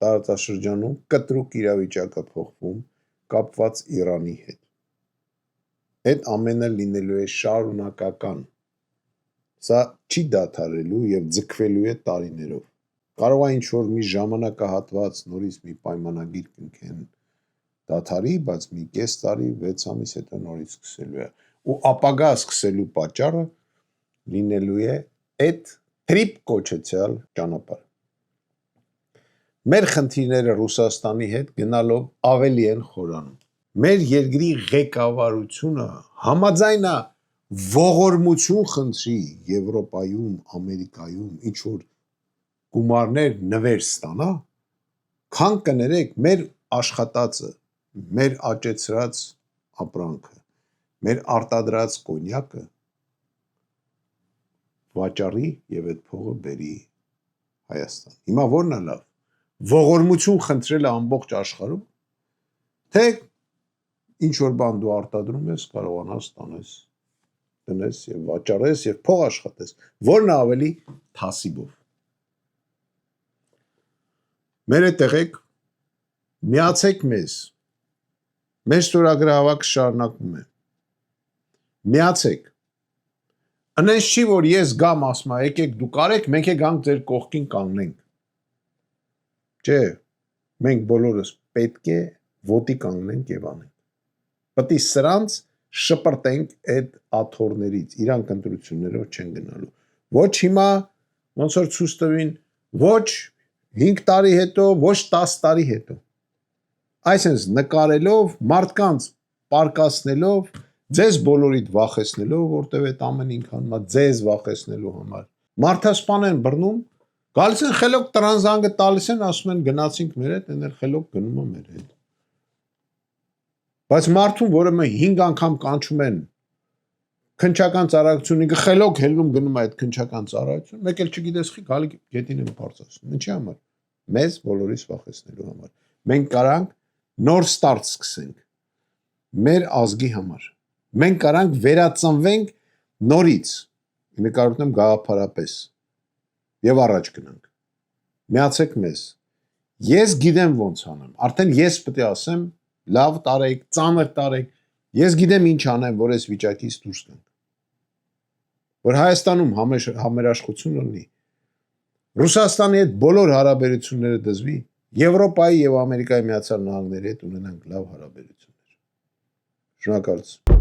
տարածաշրջանում կտրուկ իրավիճակը փոխվում կապված Իրանի հետ։ Այդ ամենը լինելու է շարունակական։ Սա չի դադարելու եւ ձգվելու է տարիներով։ Կարող է ինչ-որ մի ժամանակահատված նորից մի պայմանագիր կնքեն դադարի, բայց մի կես տարի, 6 ամիս հետո նորից սկսելու է։ Ու ապագա սկսելու պատճառը լինելու է այդ թրիպ կոչեցյալ ճանապարհ։ Մեր խնդիրները Ռուսաստանի հետ գնալով ավելի են խորանում։ Մեր երկրի ղեկավարությունը համաձայն է ողորմություն խնդրի Եվրոպայում, Ամերիկայում, ինչ որ գումարներ նվեր ստանա, քան կներեք մեր աշխատածը, մեր աճեցրած ապրանքը, մեր արտադրած կոնյակը վաճառի եւ այդ փողը բերի Հայաստան։ Հիմա ո՞րն է լավ։ Ողորմություն խնդրելը ամբողջ աշխարհում, թե ինչ որ բան դու արտադրում ես, կարողանաս տանես, դնես եւ վաճառես եւ փող աշխատես, ո՞րն է ավելի թասիբով։ Մեր հետ եղեք, միացեք մեզ։ Մեր ստորագրահավաքը շարունակվում է։ Միացեք։ Անես չի, որ ես գամ ասում եմ, եկեք դուք արեք, մենք գանք ձեր կողքին կանգնենք։ Չէ, մենք բոլորս պետք է ոտի կանգնենք եւ անենք։ Պետք է սրանց շպրտենք այդ աթոռներից, իրանք ընտրություններով չեն գնալու։ Ոչ հիմա, ոնց որ ցույց տվին, ոչ 5 տարի հետո, ոչ 10 տարի հետո։ Այսինքն նկարելով, մարդկանց պարկասնելով, ձեզ բոլորիդ վախեցնելով, որտեվ այդ ամեն ինքան ձեզ վախեցնելու համար։ Մարդասպան են բռնում, գալիս են խելոք տրանզանգը տալիս են, ասում են գնացինք մեր հետ, այն էլ խելոք գնում է մեր հետ։ Բայց մարդուն, որը 5 անգամ կանչում են քնչական ծառայություն, խելոք հելնում գնում է այդ քնչական ծառայություն, մեկ էլ չգիտես խի, գալի գետին են բարձրացնում։ Ինչի համար։ Մեզ բոլորիս վախեցնելու համար։ Մենք կարանք նոր ստարտ սկսենք մեր ազգի համար։ Մենք կարանք վերածնվենք նորից, նկարում գաղափարապես եւ առաջ գնանք։ Միացեք մեզ։ Ես գիտեմ ոնց անեմ։ Արդեն ես պետք է ասեմ, լավ տարեք, ծանր տարեք։ Ես գիտեմ ինչ անեմ, որ այս վիճակից դուրս գանք։ Որ Հայաստանում համերաշխություն ունի։ Ռուսաստանի հետ բոլոր հարաբերությունները դզվի, Եվրոպայի եւ Ամերիկայի Միացյալ Նահանգների հետ ունենանք լավ հարաբերություններ։ Շնորհակալություն։